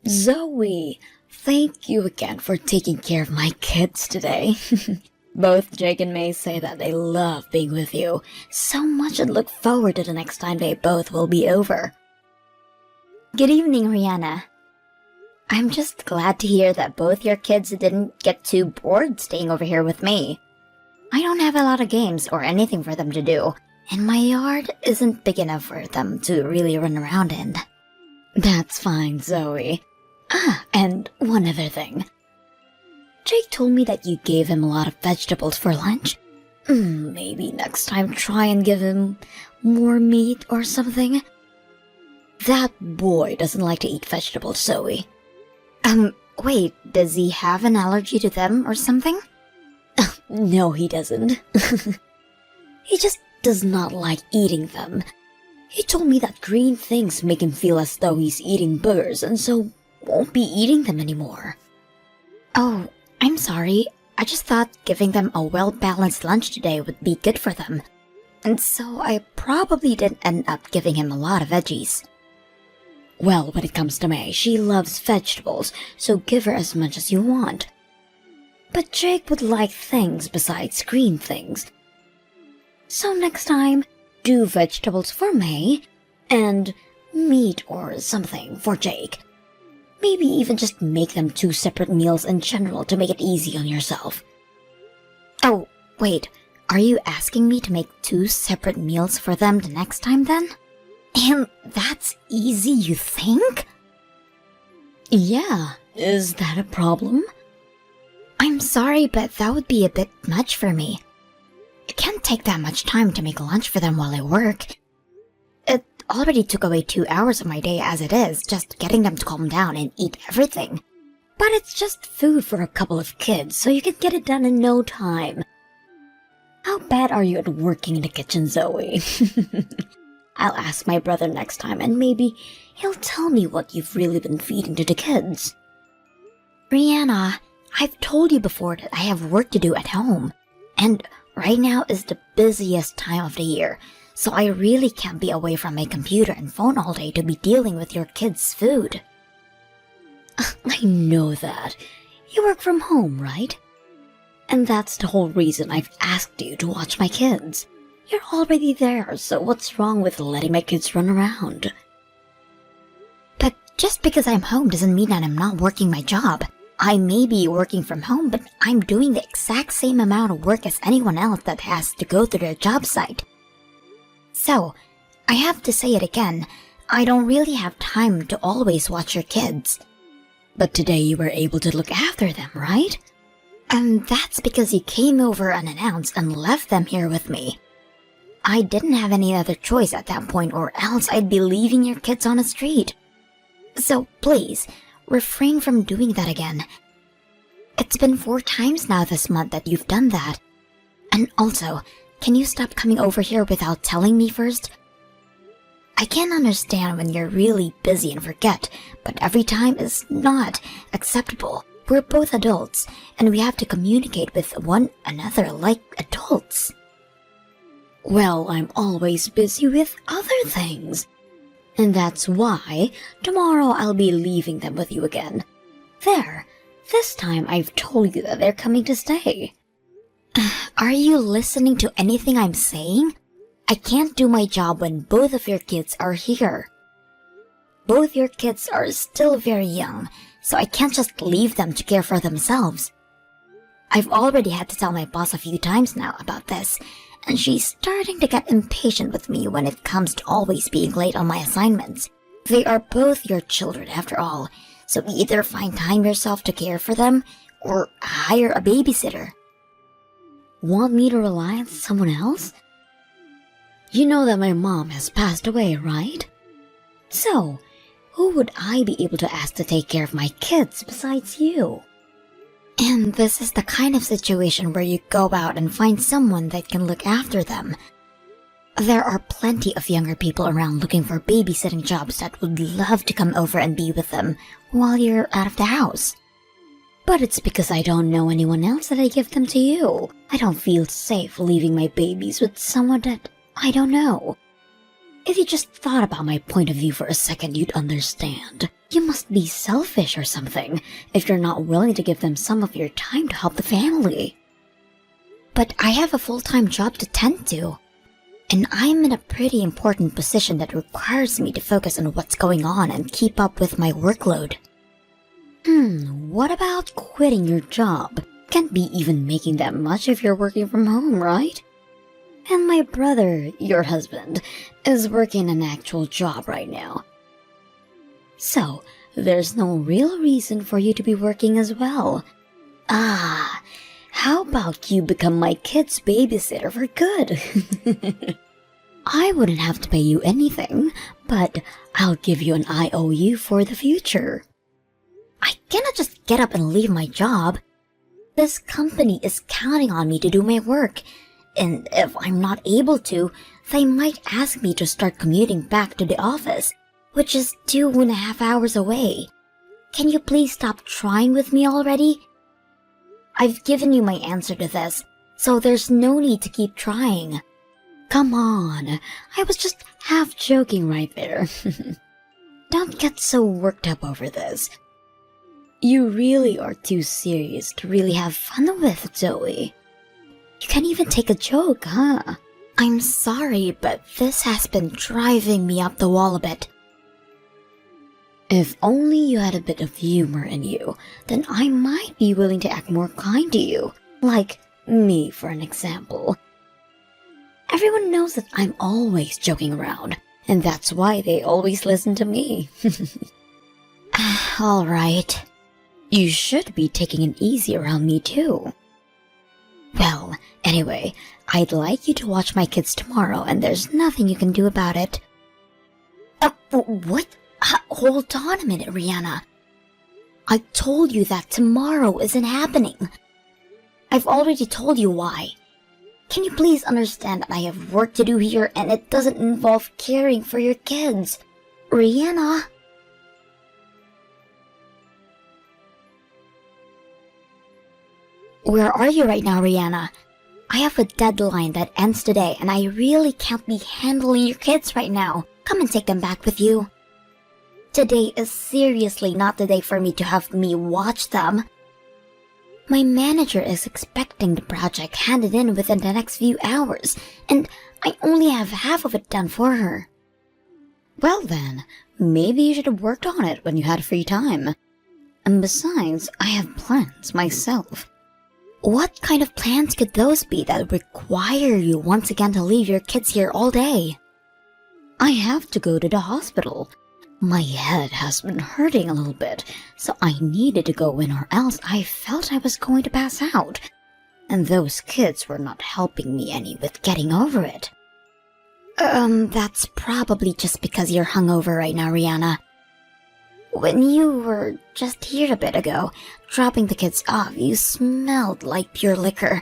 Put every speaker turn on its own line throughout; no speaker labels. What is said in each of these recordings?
Zoe, thank you again for taking care of my kids today. Both Jake and May say that they love being with you so much and look forward to the next time they both will be over.
Good evening, Rihanna. I'm just glad to hear that both your kids didn't get too bored staying over here with me. I don't have a lot of games or anything for them to do, and my yard isn't big enough for them to really run around in.
That's fine, Zoe. And one other thing. Jake told me that you gave him a lot of vegetables for lunch. Maybe next time try and give him more meat or something. That boy doesn't like to eat vegetables, Zoe.
Wait, does he have an allergy to them or something?
No, he doesn't. He just does not like eating them. He told me that green things make him feel as though he's eating burgers and so won't be eating them anymore.
Oh, I'm sorry. I just thought giving them a well-balanced lunch today would be good for them. And so I probably didn't end up giving him a lot of veggies.
Well, when it comes to May, she loves vegetables, so give her as much as you want. But Jake would like things besides green things. So next time, do vegetables for May, and meat or something for Jake. Maybe even just make them 2 separate meals in general to make it easy on yourself.
Oh, wait, are you asking me to make 2 separate meals for them the next time then? And that's easy, you think?
Yeah, is that a problem?
I'm sorry, but that would be a bit much for me. It can't take that much time to make lunch for them while I work. It already took away 2 hours of my day as it is, just getting them to calm down and eat everything.
But it's just food for a couple of kids, so you can get it done in no time. How bad are you at working in the kitchen, Zoe? I'll ask my brother next time and maybe he'll tell me what you've really been feeding to the kids.
Rihanna, I've told you before that I have work to do at home. And right now is the busiest time of the year, so I really can't be away from my computer and phone all day to be dealing with your kids' food.
I know that. You work from home, right? And that's the whole reason I've asked you to watch my kids. You're already there, so what's wrong with letting my kids run around?
But just because I'm home doesn't mean that I'm not working my job. I may be working from home, but I'm doing the exact same amount of work as anyone else that has to go to their job site. So, I have to say it again, I don't really have time to always watch your kids.
But today you were able to look after them, right?
And that's because you came over unannounced and left them here with me. I didn't have any other choice at that point, or else I'd be leaving your kids on the street. So please, refrain from doing that again. It's been 4 times now this month that you've done that. And also, can you stop coming over here without telling me first? I can understand when you're really busy and forget, but every time is not acceptable. We're both adults, and we have to communicate with one another like adults.
Well, I'm always busy with other things. And that's why tomorrow I'll be leaving them with you again. There, this time I've told you that they're coming to stay.
Are you listening to anything I'm saying? I can't do my job when both of your kids are here. Both your kids are still very young, so I can't just leave them to care for themselves. I've already had to tell my boss a few times now about this, and she's starting to get impatient with me when it comes to always being late on my assignments. They are both your children after all, so either find time yourself to care for them, or hire a babysitter.
Want me to rely on someone else? You know that my mom has passed away, right? So, who would I be able to ask to take care of my kids besides you?
And this is the kind of situation where you go out and find someone that can look after them. There are plenty of younger people around looking for babysitting jobs that would love to come over and be with them while you're out of the house.
But it's because I don't know anyone else that I give them to you. I don't feel safe leaving my babies with someone that I don't know. If you just thought about my point of view for a second, you'd understand. You must be selfish or something if you're not willing to give them some of your time to help the family.
But I have a full-time job to tend to. And I'm in a pretty important position that requires me to focus on what's going on and keep up with my workload.
What about quitting your job? Can't be even making that much if you're working from home, right? And my brother, your husband, is working an actual job right now. So, there's no real reason for you to be working as well. How about you become my kid's babysitter for good? I wouldn't have to pay you anything, but I'll give you an IOU for the future.
I cannot just get up and leave my job. This company is counting on me to do my work, and if I'm not able to, they might ask me to start commuting back to the office, which is 2.5 hours away. Can you please stop trying with me already? I've given you my answer to this, so there's no need to keep trying.
Come on, I was just half joking right there. Don't get so worked up over this. You really are too serious to really have fun with, Zoe. You can't even take a joke, huh?
I'm sorry, but this has been driving me up the wall a bit.
If only you had a bit of humor in you, then I might be willing to act more kind to you. Like me, for an example. Everyone knows that I'm always joking around, and that's why they always listen to me.
All right.
You should be taking it easy around me too. Well, anyway, I'd like you to watch my kids tomorrow, and there's nothing you can do about it.
What? Hold on a minute, Rihanna. I told you that tomorrow isn't happening. I've already told you why. Can you please understand that I have work to do here and it doesn't involve caring for your kids? Rihanna. Where are you right now, Rihanna? I have a deadline that ends today and I really can't be handling your kids right now. Come and take them back with you. Today is seriously not the day for me to have me watch them. My manager is expecting the project handed in within the next few hours, and I only have half of it done for her.
Well then, maybe you should have worked on it when you had free time. And besides, I have plans myself.
What kind of plans could those be that require you once again to leave your kids here all day?
I have to go to the hospital. My head has been hurting a little bit, so I needed to go in or else I felt I was going to pass out. And those kids were not helping me any with getting over it.
That's probably just because you're hungover right now, Rihanna. When you were just here a bit ago, dropping the kids off, you smelled like pure liquor.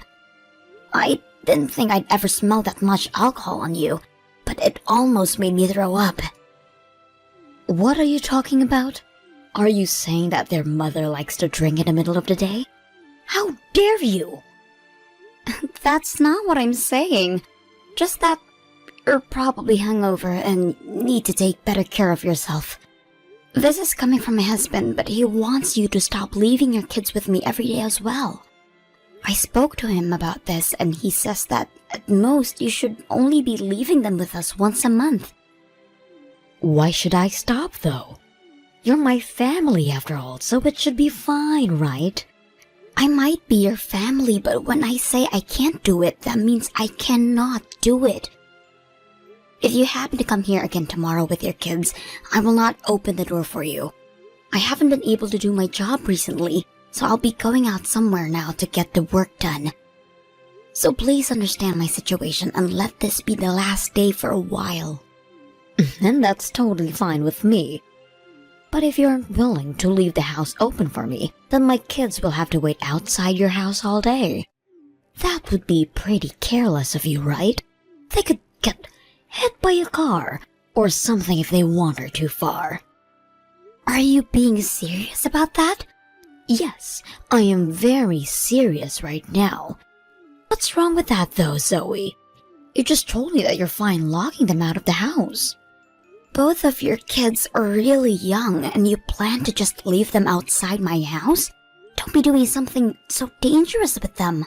I didn't think I'd ever smell that much alcohol on you, but it almost made me throw up.
What are you talking about? Are you saying that their mother likes to drink in the middle of the day? How dare you?
That's not what I'm saying. Just that you're probably hungover and need to take better care of yourself. This is coming from my husband, but he wants you to stop leaving your kids with me every day as well. I spoke to him about this and he says that at most you should only be leaving them with us once a month.
Why should I stop, though? You're my family, after all, so it should be fine, right?
I might be your family, but when I say I can't do it, that means I cannot do it. If you happen to come here again tomorrow with your kids, I will not open the door for you. I haven't been able to do my job recently, so I'll be going out somewhere now to get the work done. So please understand my situation and let this be the last day for a while.
And that's totally fine with me. But if you're willing to leave the house open for me, then my kids will have to wait outside your house all day. That would be pretty careless of you, right? They could get hit by a car or something if they wander too far.
Are you being serious about that?
Yes, I am very serious right now. What's wrong with that though, Zoe? You just told me that you're fine locking them out of the house.
both of your kids are really young and you plan to just leave them outside my house? Don't be doing something so dangerous with them.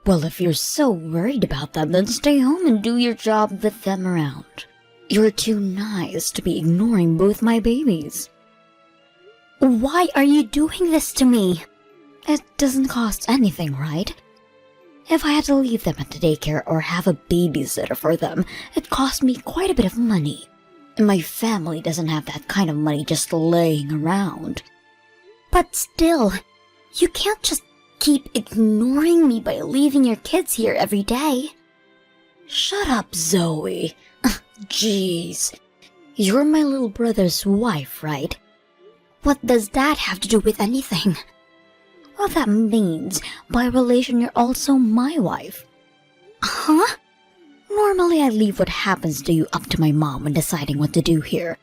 Well, if you're so worried about them, then stay home and do your job with them around. You're too nice to be ignoring both my babies.
Why are you doing this to me?
It doesn't cost anything, right? If I had to leave them at the daycare or have a babysitter for them, it cost me quite a bit of money. And my family doesn't have that kind of money just laying around.
But still, you can't just keep ignoring me by leaving your kids here every day.
Shut up, Zoe. Jeez. You're my little brother's wife, right?
What does that have to do with anything?
Well, that means, by relation, you're also my wife.
Huh?
Normally, I leave what happens to you up to my mom when deciding what to do here.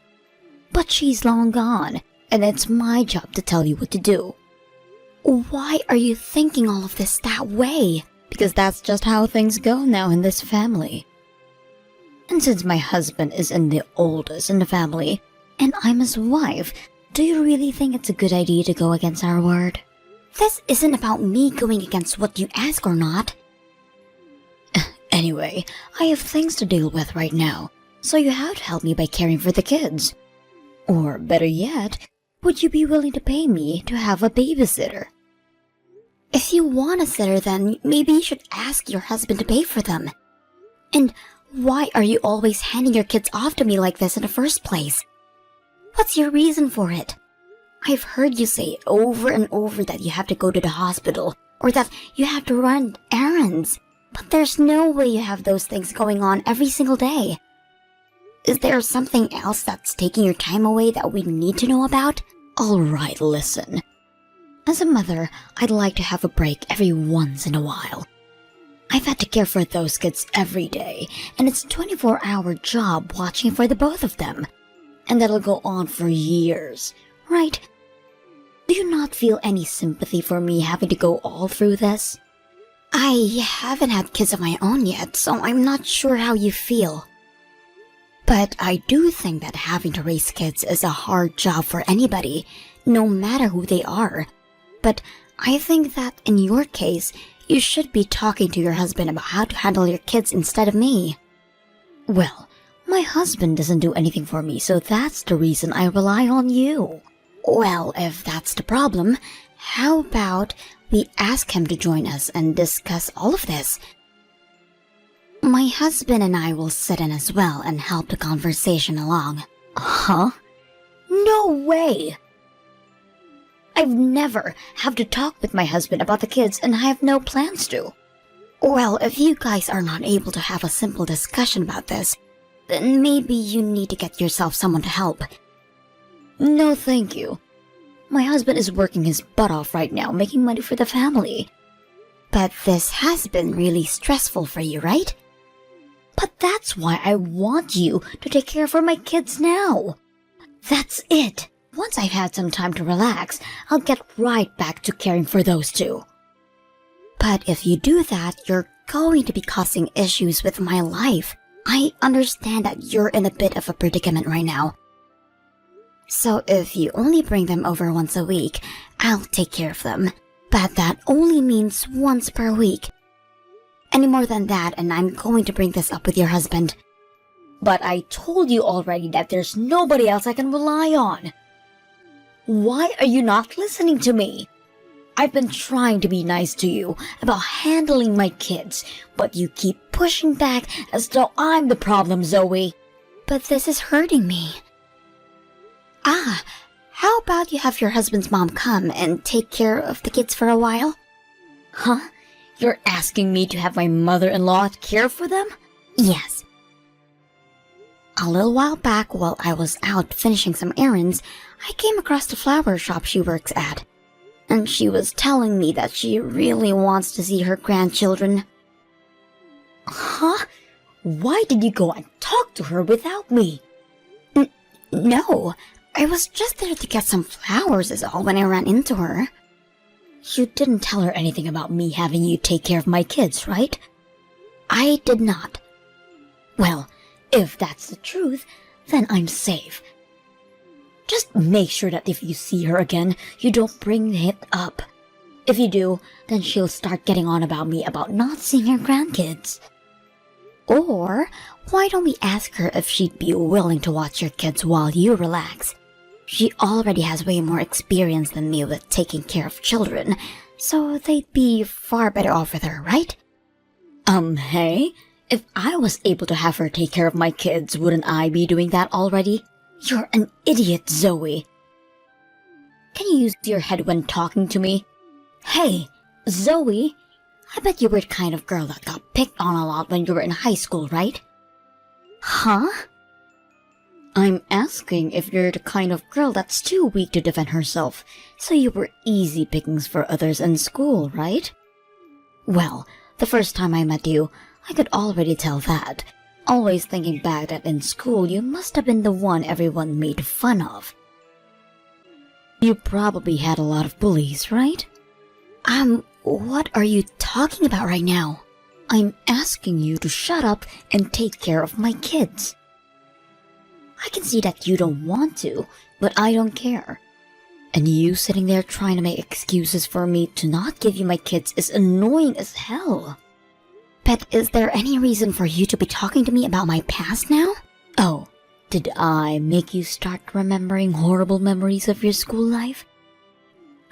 But she's long gone, and it's my job to tell you what to do.
Why are you thinking all of this that way?
Because that's just how things go now in this family. And since my husband isn't the oldest in the family, and I'm his wife, do you really think it's a good idea to go against our word?
This isn't about me going against what you ask or not.
Anyway, I have things to deal with right now, so you have to help me by caring for the kids. Or better yet, would you be willing to pay me to have a babysitter?
If you want a sitter, then maybe you should ask your husband to pay for them. And why are you always handing your kids off to me like this in the first place? What's your reason for it? I've heard you say over and over that you have to go to the hospital, or that you have to run errands. But there's no way you have those things going on every single day. Is there something else that's taking your time away that we need to know about?
Alright, listen. As a mother, I'd like to have a break every once in a while. I've had to care for those kids every day, and it's a 24-hour job watching for the both of them. And that'll go on for years, right? Do you not feel any sympathy for me having to go all through this?
I haven't had kids of my own yet, so I'm not sure how you feel. But I do think that having to raise kids is a hard job for anybody, no matter who they are. But I think that in your case, you should be talking to your husband about how to handle your kids instead of me.
Well, my husband doesn't do anything for me, so that's the reason I rely on you.
Well, if that's the problem, how about we ask him to join us and discuss all of this? My husband and I will sit in as well and help the conversation along.
Huh? No way! I've never have to talk with my husband about the kids, and I have no plans to.
Well, if you guys are not able to have a simple discussion about this, then maybe you need to get yourself someone to help.
No, thank you. My husband is working his butt off right now, making money for the family.
But this has been really stressful for you, right?
But that's why I want you to take care for my kids now. That's it. Once I've had some time to relax, I'll get right back to caring for those two.
But if you do that, you're going to be causing issues with my life. I understand that you're in a bit of a predicament right now. So if you only bring them over once a week, I'll take care of them. But that only means once per week. Any more than that, and I'm going to bring this up with your husband.
But I told you already that there's nobody else I can rely on. Why are you not listening to me? I've been trying to be nice to you about handling my kids, but you keep pushing back as though I'm the problem, Zoe.
But this is hurting me. How about you have your husband's mom come and take care of the kids for a while?
Huh? You're asking me to have my mother-in-law care for them?
Yes. A little while back, while I was out finishing some errands, I came across the flower shop she works at. And she was telling me that she really wants to see her grandchildren.
Huh? Why did you go and talk to her without me?
No, I was just there to get some flowers is all when I ran into her.
You didn't tell her anything about me having you take care of my kids, right?
I did not.
Well, if that's the truth, then I'm safe. Just make sure that if you see her again, you don't bring it up. If you do, then she'll start getting on about me about not seeing her grandkids. Or, why don't we ask her if she'd be willing to watch your kids while you relax? She already has way more experience than me with taking care of children, so they'd be far better off with her, right? Hey? If I was able to have her take care of my kids, wouldn't I be doing that already? You're an idiot, Zoe. Can you use your head when talking to me? Hey, Zoe, I bet you were the kind of girl that got picked on a lot when you were in high school, right? Huh? I'm asking if you're the kind of girl that's too weak to defend herself, so you were easy pickings for others in school, right? Well, the first time I met you, I could already tell that. Always thinking back that in school you must have been the one everyone made fun of. You probably had a lot of bullies, right?
What are you talking about right now?
I'm asking you to shut up and take care of my kids. I can see that you don't want to, but I don't care. And you sitting there trying to make excuses for me to not give you my kids is annoying as hell.
But is there any reason for you to be talking to me about my past now?
Oh, did I make you start remembering horrible memories of your school life?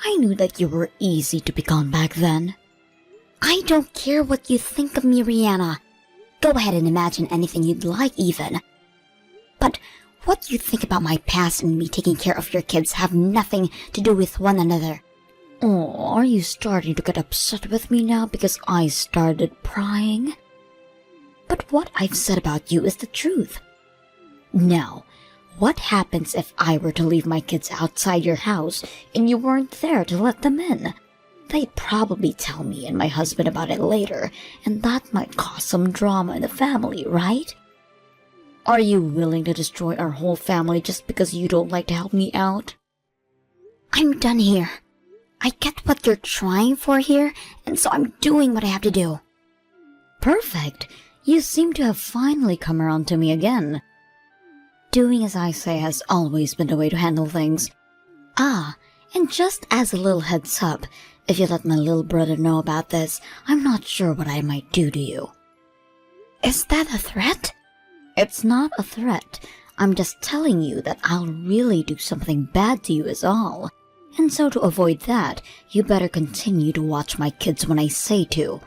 I knew that you were easy to pick on back then.
I don't care what you think of me, Rihanna. Go ahead and imagine anything you'd like even. But what you think about my past and me taking care of your kids have nothing to do with one another.
Oh, are you starting to get upset with me now because I started prying? But what I've said about you is the truth. Now, what happens if I were to leave my kids outside your house and you weren't there to let them in? They'd probably tell me and my husband about it later, and that might cause some drama in the family, right? Are you willing to destroy our whole family just because you don't like to help me out?
I'm done here. I get what you're trying for here, and so I'm doing what I have to do.
Perfect. You seem to have finally come around to me again. Doing as I say has always been the way to handle things. Ah, and just as a little heads up, if you let my little brother know about this, I'm not sure what I might do to you.
Is that a threat?
It's not a threat. I'm just telling you that I'll really do something bad to you is all. And so to avoid that, you better continue to watch my kids when I say to.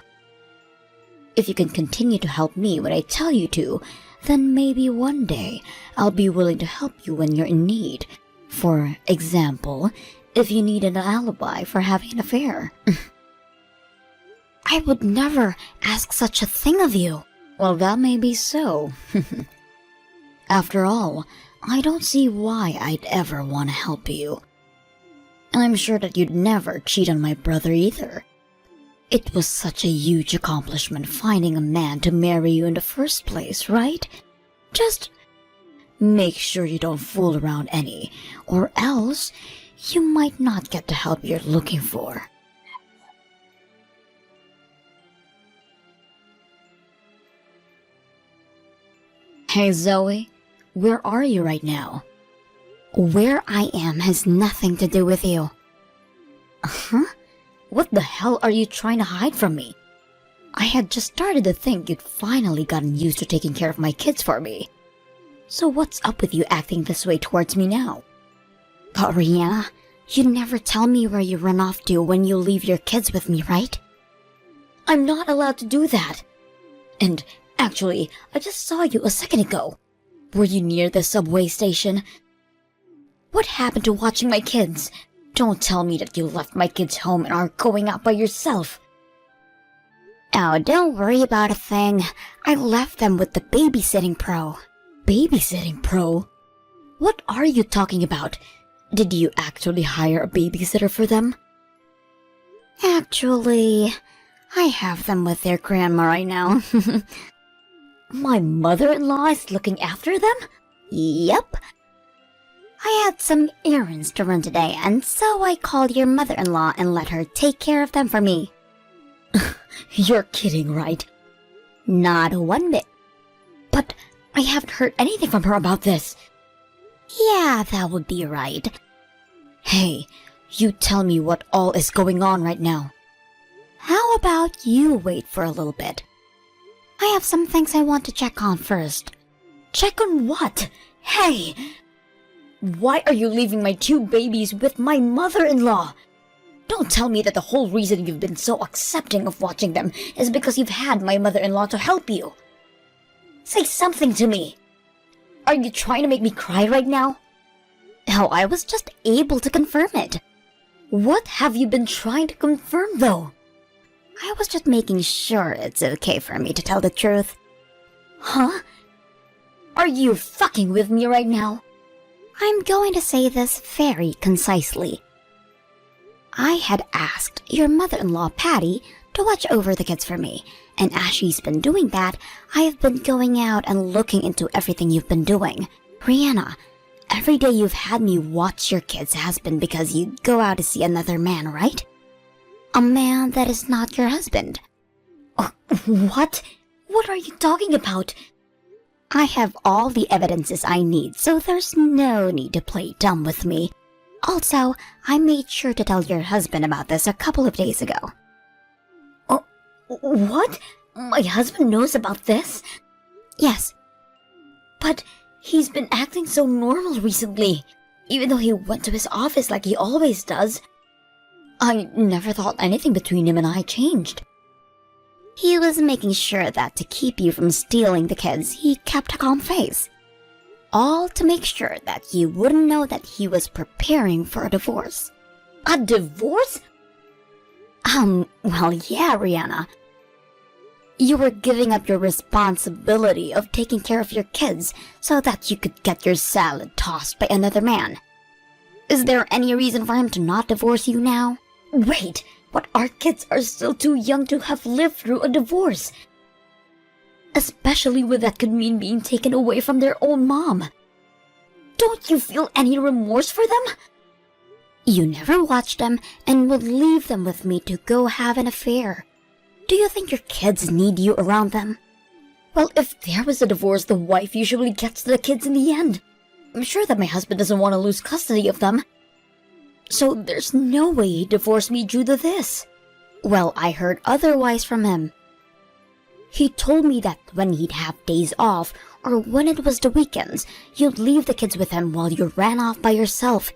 If you can continue to help me when I tell you to, then maybe one day I'll be willing to help you when you're in need. For example, if you need an alibi for having an affair.
I would never ask such a thing of you.
Well, that may be so. After all, I don't see why I'd ever want to help you. And I'm sure that you'd never cheat on my brother either. It was such a huge accomplishment finding a man to marry you in the first place, right? Just make sure you don't fool around any, or else you might not get the help you're looking for. Hey Zoe, where are you right now?
Where I am has nothing to do with you.
Huh? What the hell are you trying to hide from me? I had just started to think you'd finally gotten used to taking care of my kids for me. So what's up with you acting this way towards me now?
But Rihanna, you never tell me where you run off to when you leave your kids with me, right?
I'm not allowed to do that. And actually, I just saw you a second ago. Were you near the subway station? What happened to watching my kids? Don't tell me that you left my kids home and are going out by yourself.
Oh, don't worry about a thing. I left them with the babysitting pro.
Babysitting pro? What are you talking about? Did you actually hire a babysitter for them?
Actually, I have them with their grandma right now.
My mother-in-law is looking after them?
Yep. I had some errands to run today, and so I called your mother-in-law and let her take care of them for me.
You're kidding, right?
Not one bit.
But I haven't heard anything from her about this.
Yeah, that would be right.
Hey, you tell me what all is going on right now.
How about you wait for a little bit? I have some things I want to check on first.
Check on what? Hey! Why are you leaving my 2 babies with my mother-in-law? Don't tell me that the whole reason you've been so accepting of watching them is because you've had my mother-in-law to help you. Say something to me. Are you trying to make me cry right now?
Oh, I was just able to confirm it.
What have you been trying to confirm, though?
I was just making sure it's okay for me to tell the truth.
Huh? Are you fucking with me right now?
I'm going to say this very concisely. I had asked your mother-in-law, Patty, to watch over the kids for me, and as she's been doing that, I have been going out and looking into everything you've been doing. Rihanna, every day you've had me watch your kids has been because you go out to see another man, right? A man that is not your husband.
What? What are you talking about?
I have all the evidences I need, so there's no need to play dumb with me. Also, I made sure to tell your husband about this a couple of days ago.
Oh, what? My husband knows about this?
Yes.
But he's been acting so normal recently, even though he went to his office like he always does. I never thought anything between him and I changed.
He was making sure that to keep you from stealing the kids, he kept a calm face. All to make sure that you wouldn't know that he was preparing for a divorce.
A divorce?
Well, yeah, Rihanna. You were giving up your responsibility of taking care of your kids so that you could get your salad tossed by another man. Is there any reason for him to not divorce you now?
Wait, but our kids are still too young to have lived through a divorce. Especially when that could mean being taken away from their own mom. Don't you feel any remorse for them?
You never watched them and would leave them with me to go have an affair. Do you think your kids need you around them?
Well, if there was a divorce, the wife usually gets the kids in the end. I'm sure that my husband doesn't want to lose custody of them. So there's no way he'd divorce me due to this.
Well, I heard otherwise from him.
He told me that when he'd have days off, or when it was the weekends, you'd leave the kids with him while you ran off by yourself.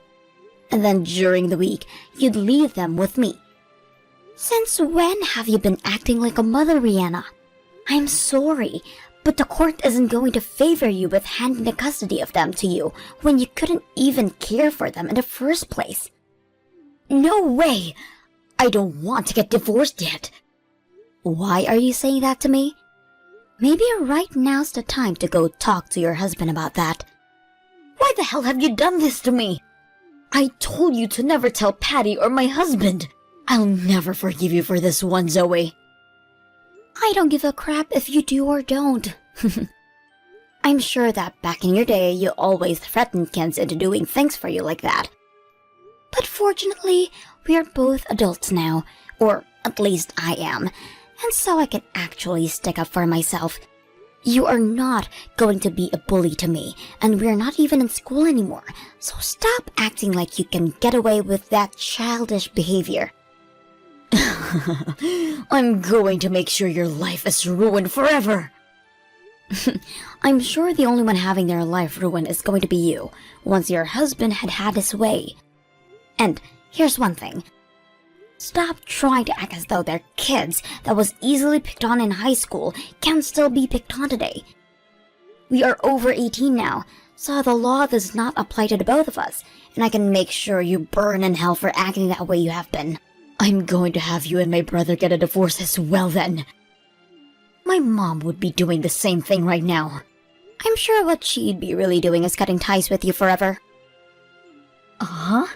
And then during the week, you'd leave them with me.
Since when have you been acting like a mother, Rihanna?
I'm sorry, but the court isn't going to favor you with handing the custody of them to you when you couldn't even care for them in the first place. No way! I don't want to get divorced yet.
Why are you saying that to me? Maybe right now's the time to go talk to your husband about that.
Why the hell have you done this to me? I told you to never tell Patty or my husband. I'll never forgive you for this one, Zoe.
I don't give a crap if you do or don't. I'm sure that back in your day you always threatened kids into doing things for you like that. But fortunately, we are both adults now, or at least I am, and so I can actually stick up for myself. You are not going to be a bully to me, and we're not even in school anymore, so stop acting like you can get away with that childish behavior.
I'm going to make sure your life is ruined forever.
I'm sure the only one having their life ruined is going to be you, once your husband had had his way. And here's one thing. Stop trying to act as though they're kids that was easily picked on in high school can still be picked on today. We are over 18 now, so the law does not apply to the both of us, and I can make sure you burn in hell for acting that way you have been.
I'm going to have you and my brother get a divorce as well then. My mom would be doing the same thing right now.
I'm sure what she'd be really doing is cutting ties with you forever.
Uh-huh?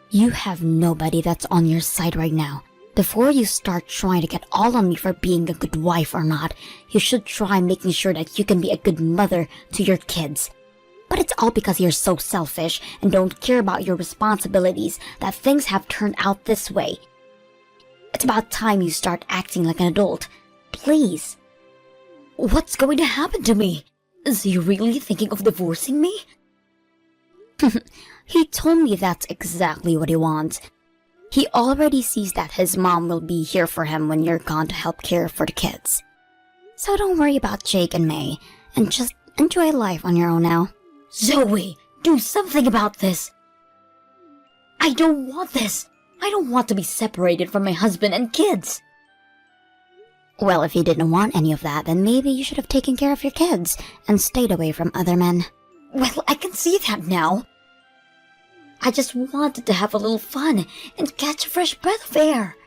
You have nobody that's on your side right now. Before you start trying to get all on me for being a good wife or not, you should try making sure that you can be a good mother to your kids. But it's all because you're so selfish and don't care about your responsibilities that things have turned out this way. It's about time you start acting like an adult. Please.
What's going to happen to me? Is he really thinking of divorcing me?
He told me that's exactly what he wants. He already sees that his mom will be here for him when you're gone to help care for the kids. So don't worry about Jake and May, and just enjoy life on your own now.
Zoe, do something about this. I don't want this. I don't want to be separated from my husband and kids.
Well, if you didn't want any of that, then maybe you should have taken care of your kids and stayed away from other men.
Well, I can see that now. I just wanted to have a little fun and catch a fresh breath of air.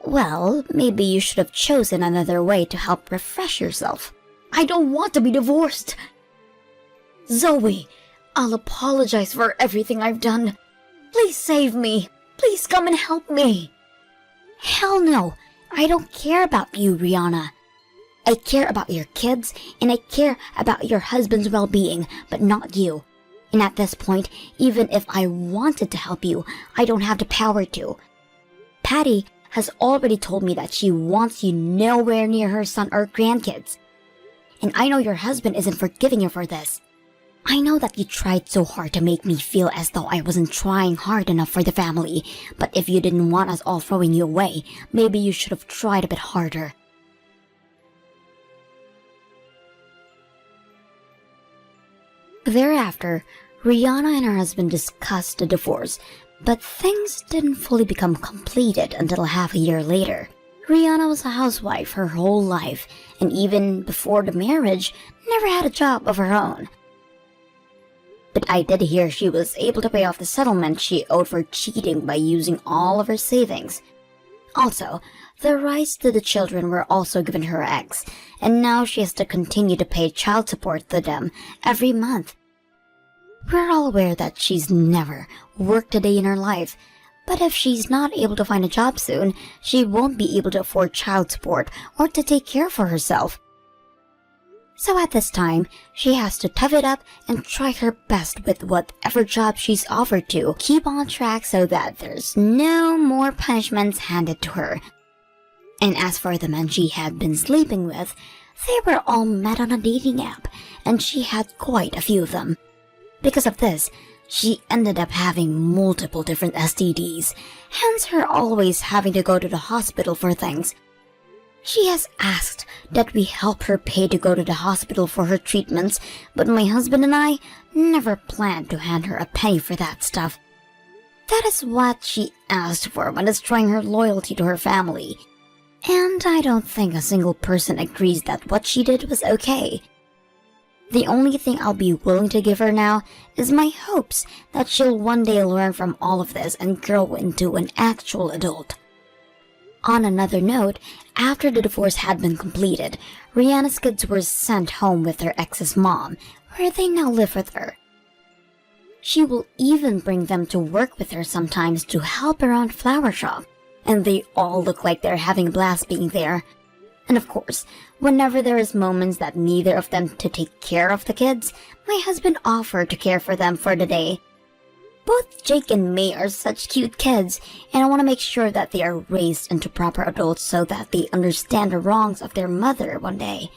Well, maybe you should have chosen another way to help refresh yourself.
I don't want to be divorced. Zoe, I'll apologize for everything I've done. Please save me. Please come and help me.
Hell no. I don't care about you, Rihanna. I care about your kids, and I care about your husband's well-being, but not you. And at this point, even if I wanted to help you, I don't have the power to. Patty has already told me that she wants you nowhere near her son or grandkids. And I know your husband isn't forgiving you for this. I know that you tried so hard to make me feel as though I wasn't trying hard enough for the family, but if you didn't want us all throwing you away, maybe you should have tried a bit harder. Thereafter, Rihanna and her husband discussed the divorce, but things didn't fully become completed until half a year later. Rihanna was a housewife her whole life, and even before the marriage, never had a job of her own. But I did hear she was able to pay off the settlement she owed for cheating by using all of her savings. Also, the rights to the children were also given her ex, and now she has to continue to pay child support to them every month. We're all aware that she's never worked a day in her life, but if she's not able to find a job soon, she won't be able to afford child support or to take care for herself. So at this time, she has to tough it up and try her best with whatever job she's offered to keep on track so that there's no more punishments handed to her. And as for the men she had been sleeping with, they were all met on a dating app, and she had quite a few of them. Because of this, she ended up having multiple different STDs, hence her always having to go to the hospital for things. She has asked that we help her pay to go to the hospital for her treatments, but my husband and I never planned to hand her a penny for that stuff. That is what she asked for when destroying her loyalty to her family. And I don't think a single person agrees that what she did was okay. The only thing I'll be willing to give her now is my hopes that she'll one day learn from all of this and grow into an actual adult. On another note, after the divorce had been completed, Rihanna's kids were sent home with their ex's mom, where they now live with her. She will even bring them to work with her sometimes to help around flower shop, and they all look like they're having a blast being there. And of course, whenever there is moments that neither of them to take care of the kids, my husband offered to care for them for the day. Both Jake and May are such cute kids, and I want to make sure that they are raised into proper adults so that they understand the wrongs of their mother one day.